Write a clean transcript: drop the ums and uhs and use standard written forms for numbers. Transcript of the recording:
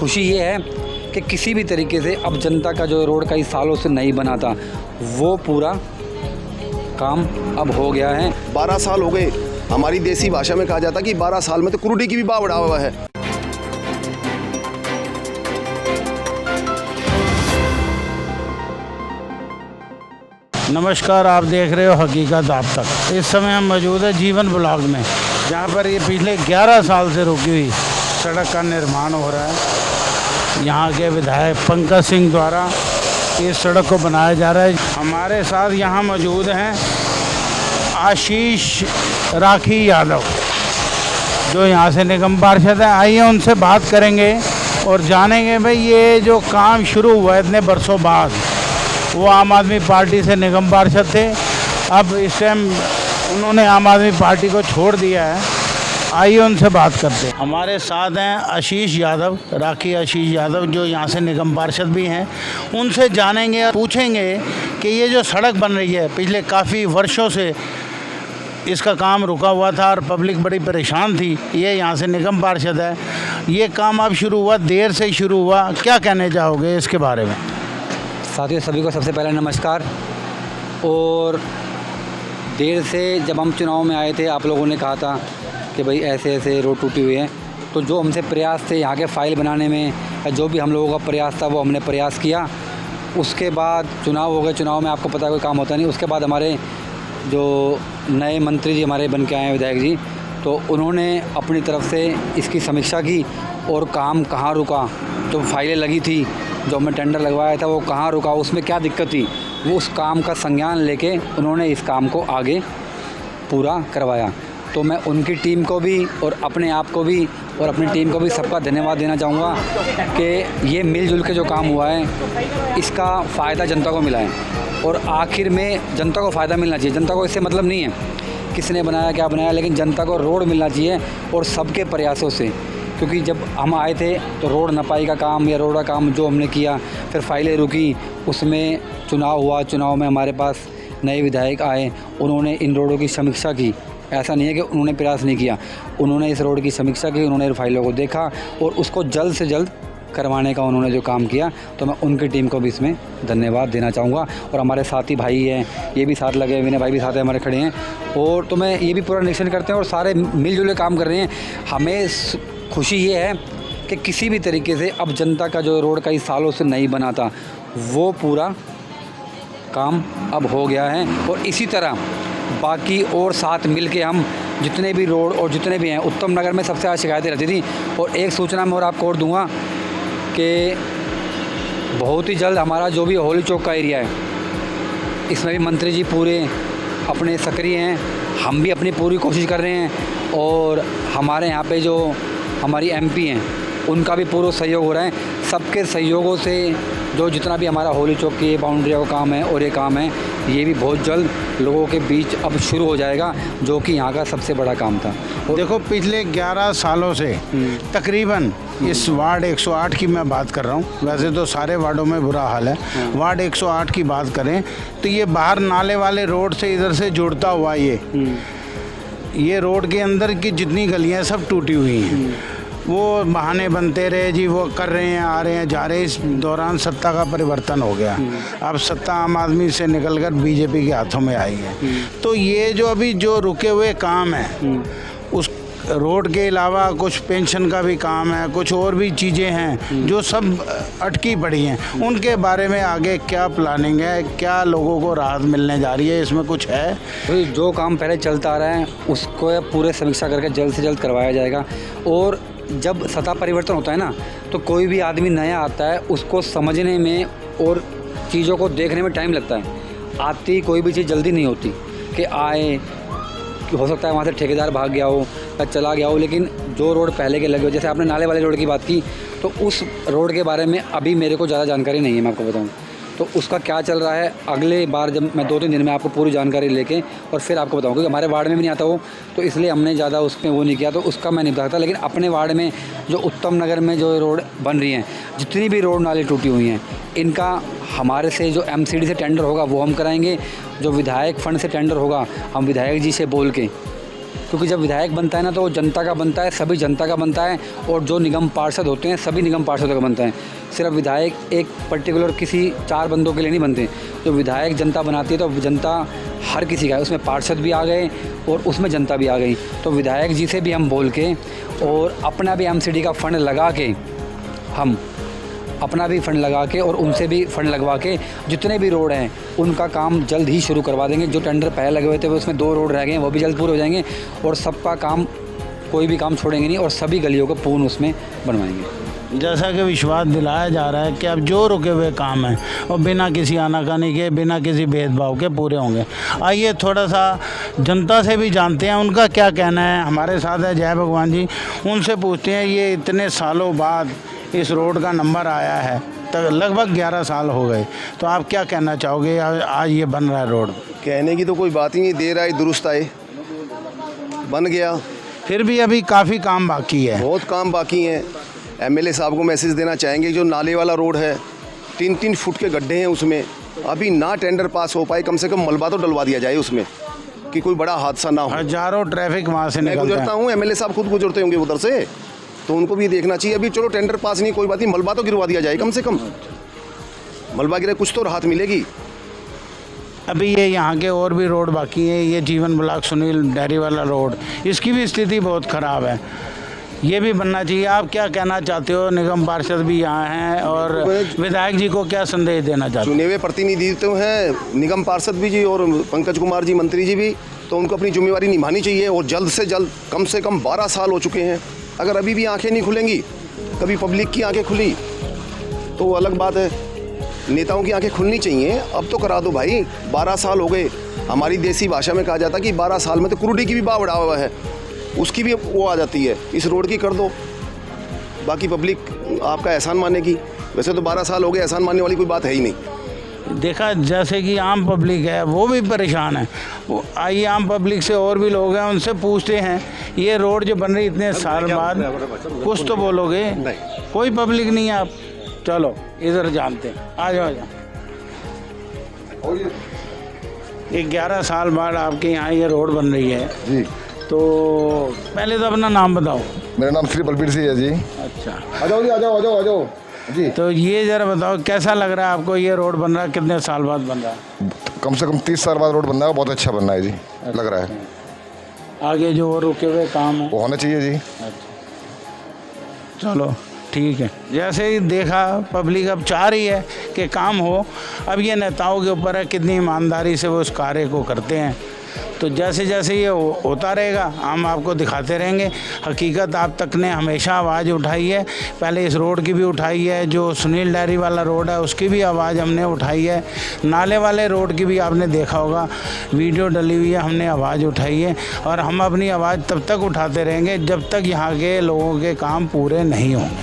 खुशी ये है कि किसी भी तरीके से अब जनता का जो रोड कई सालों से नहीं बना था वो पूरा काम अब हो गया है। 12 साल हो गए। हमारी देसी भाषा में कहा जाता है कि 12 साल में तो कुरुडी की भी बाह बढ़ा हुआ है। नमस्कार, आप देख रहे हो हकीकत आप तक। इस समय हम मौजूद है जीवन ब्लॉक में, जहाँ पर ये पिछले 11 साल से रुकी हुई सड़क का निर्माण हो रहा है। यहाँ के विधायक पंकज सिंह द्वारा इस सड़क को बनाया जा रहा है। हमारे साथ यहाँ मौजूद हैं आशीष राखी यादव, जो यहाँ से निगम पार्षद है। आइए उनसे बात करेंगे और जानेंगे भाई ये जो काम शुरू हुआ है इतने बरसों बाद। वो आम आदमी पार्टी से निगम पार्षद थे, अब इस टाइम उन्होंने आम आदमी पार्टी को छोड़ दिया है। आइए उनसे बात करते हैं। हमारे साथ हैं आशीष यादव, राखी आशीष यादव, जो यहाँ से निगम पार्षद भी हैं। उनसे जानेंगे और पूछेंगे कि ये जो सड़क बन रही है पिछले काफ़ी वर्षों से इसका काम रुका हुआ था और पब्लिक बड़ी परेशान थी। ये यहाँ से निगम पार्षद है, ये काम अब शुरू हुआ, देर से शुरू हुआ, क्या कहने चाहोगे इसके बारे में? साथियों, सभी को सबसे पहले नमस्कार। और देर से जब हम चुनाव में आए थे, आप लोगों ने कहा था कि भाई ऐसे ऐसे रोड टूटी हुई है, तो जो हमसे प्रयास थे यहाँ के फाइल बनाने में, या जो भी हम लोगों का प्रयास था वो हमने प्रयास किया। उसके बाद चुनाव हो गए। चुनाव में आपको पता है कोई काम होता नहीं। उसके बाद हमारे जो नए मंत्री जी हमारे बन के आए हैं, विधायक जी, तो उन्होंने अपनी तरफ से इसकी समीक्षा की और काम कहाँ रुका, जो फाइलें लगी थी, जो हमने टेंडर लगवाया था वो कहाँ रुका, उसमें क्या दिक्कत थी, वो उस काम का संज्ञान लेके उन्होंने इस काम को आगे पूरा करवाया। तो मैं उनकी टीम को भी और अपने आप को भी और अपनी टीम को भी सबका धन्यवाद देना चाहूँगा कि ये मिलजुल के जो काम हुआ है इसका फ़ायदा जनता को मिला है। और आखिर में जनता को फ़ायदा मिलना चाहिए। जनता को इससे मतलब नहीं है किसने बनाया क्या बनाया, लेकिन जनता को रोड मिलना चाहिए और सबके प्रयासों से। क्योंकि जब हम आए थे तो रोड नपाई का काम या रोड का काम जो हमने किया, फिर फाइलें रुकी, उसमें चुनाव हुआ। चुनाव में हमारे पास नए विधायक आए, उन्होंने इन रोडों की समीक्षा की। ऐसा नहीं है कि उन्होंने प्रयास नहीं किया, उन्होंने इस रोड की समीक्षा की, उन्होंने फाइलों को देखा और उसको जल्द से जल्द करवाने का उन्होंने जो काम किया। तो मैं उनकी टीम को भी इसमें धन्यवाद देना चाहूँगा। और हमारे साथी भाई हैं, ये भी साथ लगे, विनय भाई भी साथ हमारे खड़े हैं। और तो मैं ये भी पूरा निरीक्षण करते हैं और सारे मिलजुल के काम कर रहे हैं। हमें खुशी ये है कि किसी भी तरीके से अब जनता का जो रोड कई सालों से नहीं बना था वो पूरा काम अब हो गया है। और इसी तरह बाकी और साथ मिल के हम जितने भी रोड और जितने भी हैं, उत्तम नगर में सबसे ज़्यादा शिकायतें रहती थी। और एक सूचना मैं और आपको और दूँगा कि बहुत ही जल्द हमारा जो भी होली चौक का एरिया है, इसमें भी मंत्री जी पूरे अपने सक्रिय हैं, हम भी अपनी पूरी कोशिश कर रहे हैं। और हमारे यहाँ पे जो हमारी एमपी हैं उनका भी पूरा सहयोग हो रहा है। सबके सहयोगों से जो जितना भी हमारा होली चौक की बाउंड्री का काम है और ये काम है, ये भी बहुत जल्द लोगों के बीच अब शुरू हो जाएगा, जो कि यहाँ का सबसे बड़ा काम था। और देखो पिछले 11 सालों से तकरीबन इस वार्ड 108 की मैं बात कर रहा हूँ, वैसे तो सारे वार्डों में बुरा हाल है, वार्ड 108 की बात करें तो ये बाहर नाले वाले रोड से इधर से जुड़ता हुआ ये रोड के अंदर की जितनी गलियाँ सब टूटी हुई हैं। वो बहाने बनते रहे जी, वो कर रहे हैं, आ रहे हैं, जा रहे हैं। इस दौरान सत्ता का परिवर्तन हो गया, अब सत्ता आम आदमी से निकलकर बीजेपी के हाथों में आई है। तो ये जो अभी जो रुके हुए काम है, उस रोड के अलावा कुछ पेंशन का भी काम है, कुछ और भी चीज़ें हैं जो सब अटकी पड़ी हैं। उनके बारे में आगे क्या प्लानिंग है, क्या लोगों को राहत मिलने जा रही है, इसमें कुछ है? तो जो काम पहले चलता आ रहा है उसको पूरे समीक्षा करके जल्द से जल्द करवाया जाएगा। और जब सत्ता परिवर्तन होता है ना, तो कोई भी आदमी नया आता है, उसको समझने में और चीज़ों को देखने में टाइम लगता है। आती कोई भी चीज़ जल्दी नहीं होती कि आए, हो सकता है वहाँ से ठेकेदार भाग गया हो या चला गया हो, लेकिन जो रोड पहले के लगे हो, जैसे आपने नाले वाले रोड की बात की, तो उस रोड के बारे में अभी मेरे को ज़्यादा जानकारी नहीं है, मैं आपको बताऊँ तो उसका क्या चल रहा है। अगले बार जब मैं 2-3 दिन में आपको पूरी जानकारी लेके और फिर आपको बताऊँ, क्योंकि हमारे वार्ड में भी नहीं आता वो, तो इसलिए हमने ज़्यादा उसमें वो नहीं किया, तो उसका मैं नहीं बता सकता। लेकिन अपने वार्ड में जो उत्तम नगर में जो रोड बन रही हैं, जितनी भी रोड नाली टूटी हुई हैं, इनका हमारे से जो MCD से टेंडर होगा वो हम कराएंगे। जो विधायक फ़ंड से टेंडर होगा हम विधायक जी से बोल के क्योंकि जब विधायक बनता है ना तो वो जनता का बनता है, सभी जनता का बनता है, और जो निगम पार्षद होते हैं सभी निगम पार्षदों का बनता है। सिर्फ विधायक एक पर्टिकुलर किसी 4 बंदों के लिए नहीं बनते। जो विधायक जनता बनाती है तो जनता हर किसी का है, उसमें पार्षद भी आ गए और उसमें जनता भी आ गई। तो विधायक जी से भी हम बोल के और अपना भी एमसीडी का फ़ंड लगा के, हम अपना भी फ़ंड लगा के और उनसे भी फ़ंड लगवा के जितने भी रोड हैं उनका काम जल्द ही शुरू करवा देंगे। जो टेंडर पहले लगे हुए थे वो उसमें 2 रोड रह गए हैं, वो भी जल्द पूरे हो जाएंगे, और सबका काम, कोई भी काम छोड़ेंगे नहीं, और सभी गलियों को पूर्ण उसमें बनवाएंगे। जैसा कि विश्वास दिलाया जा रहा है कि अब जो रुके हुए काम हैं और बिना किसी आनाकानी के, बिना किसी भेदभाव के पूरे होंगे। आइए थोड़ा सा जनता से भी जानते हैं उनका क्या कहना है। हमारे साथ है जय भगवान जी, उनसे पूछते हैं ये इतने सालों बाद इस रोड का नंबर आया है, तो लगभग 11 साल हो गए, तो आप क्या कहना चाहोगे आज ये बन रहा है रोड? कहने की तो कोई बात ही नहीं, देर आए दुरुस्त आए, बन गया। फिर भी अभी काफ़ी काम बाकी है। बहुत काम बाकी हैं। एमएलए साहब को मैसेज देना चाहेंगे, जो नाले वाला रोड है 3-3 फुट के गड्ढे हैं उसमें, अभी ना टेंडर पास हो पाए, कम से कम मलबा तो डलवा दिया जाए उसमें कि कोई बड़ा हादसा ना हो। हजारों ट्रैफिक वहाँ से मैं निकलता गुजरता है। हूँ, एमएलए साहब खुद गुजरते होंगे उधर से, तो उनको भी देखना चाहिए। अभी चलो टेंडर पास नहीं, कोई बात नहीं, मलबा तो गिरवा दिया जाए, कम से कम मलबा गिरे कुछ तो राहत मिलेगी। अभी ये यहाँ के और भी रोड बाकी है। ये जीवन ब्लॉक सुनील डेयरी वाला रोड, इसकी भी स्थिति बहुत ख़राब है, ये भी बनना चाहिए। आप क्या कहना चाहते हो? निगम पार्षद भी यहाँ हैं और विधायक जी को क्या संदेश देना चाहते हो? चुने हुए प्रतिनिधि तो हैं, निगम पार्षद भी जी और पंकज कुमार जी मंत्री जी भी, तो उनको अपनी जिम्मेवारी निभानी चाहिए, और जल्द से जल्द, कम से कम 12 साल हो चुके हैं, अगर अभी भी आंखें नहीं खुलेंगी, कभी पब्लिक की आंखें खुली तो वो अलग बात है, नेताओं की आंखें खुलनी चाहिए। अब तो करा दो भाई, 12 साल हो गए। हमारी देसी भाषा में कहा जाता है कि 12 साल में तो कुरुडी की भी बाढ़ बढ़ा हुआ है, उसकी भी वो आ जाती है, इस रोड की कर दो, बाकी पब्लिक आपका एहसान मानेगी। वैसे तो 12 साल हो गए, एहसान मानने वाली कोई बात है ही नहीं। देखा जैसे कि आम पब्लिक है वो भी परेशान है। आइए आम पब्लिक से और भी लोग हैं, उनसे पूछते हैं ये रोड जो बन रही इतने साल बाद, कुछ तो बोलोगे? कोई पब्लिक नहीं है। आप चलो इधर जानते हैं, आ जाओ। 11 साल बाद आपके यहाँ ये रोड बन रही है जी। तो पहले तो अपना नाम बताओ। मेरा नाम श्री बलबीर सिंह है जी। अच्छा, आ जाओ जी, आ जाओ, आ जाओ, आ जाओ जी। तो ये ज़रा बताओ कैसा लग रहा है आपको? ये रोड बन रहा है, कितने साल बाद बन रहा है? कम से कम 30 साल बाद रोड बन रहा है, बहुत अच्छा बन रहा है जी, लग रहा है। आगे जो और रुके हुए काम है वो होना चाहिए जी। चलो ठीक है। जैसे ही देखा पब्लिक अब चाह रही है कि काम हो, अब ये नेताओं के ऊपर है कितनी ईमानदारी से वो उस कार्य को करते हैं। तो जैसे जैसे ये होता रहेगा हम आपको दिखाते रहेंगे। हकीकत आप तक ने हमेशा आवाज़ उठाई है, पहले इस रोड की भी उठाई है, जो सुनील डेयरी वाला रोड है उसकी भी आवाज़ हमने उठाई है, नाले वाले रोड की भी आपने देखा होगा वीडियो डली हुई है, हमने आवाज़ उठाई है। और हम अपनी आवाज़ तब तक उठाते रहेंगे जब तक यहाँ के लोगों के काम पूरे नहीं होंगे।